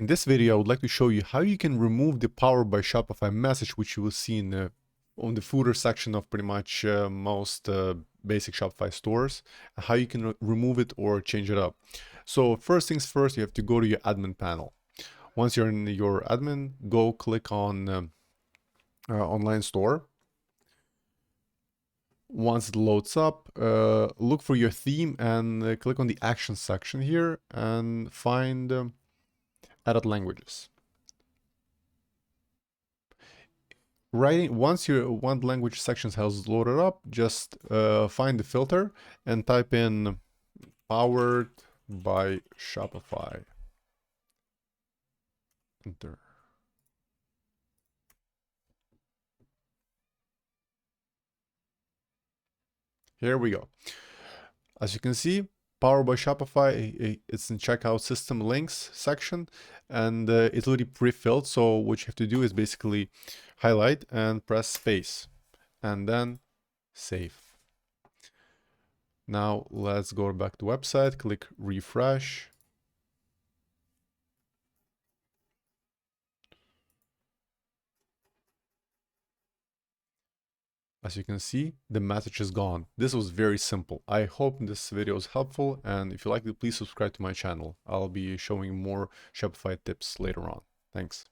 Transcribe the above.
In this video, I would like to show you how you can remove the Powered by Shopify message, which you will see on the footer section of pretty much most basic Shopify stores, and how you can remove it or change it up. So first things first, you have to go to your admin panel. Once you're in your admin, go click on online store. Once it loads up, look for your theme and click on the action section here and find edit languages. Once your one language sections has loaded up, just find the filter and type in Powered by Shopify. Enter. Here we go. As you can see, Powered by Shopify, it's in checkout system links section, and it's already pre-filled. So what you have to do is basically highlight and press space and then save. Now let's go back to website, click refresh. As you can see, the message is gone. This was very simple. I hope this video is helpful, and if you like it, please subscribe to my channel. I'll be showing more Shopify tips later on. Thanks.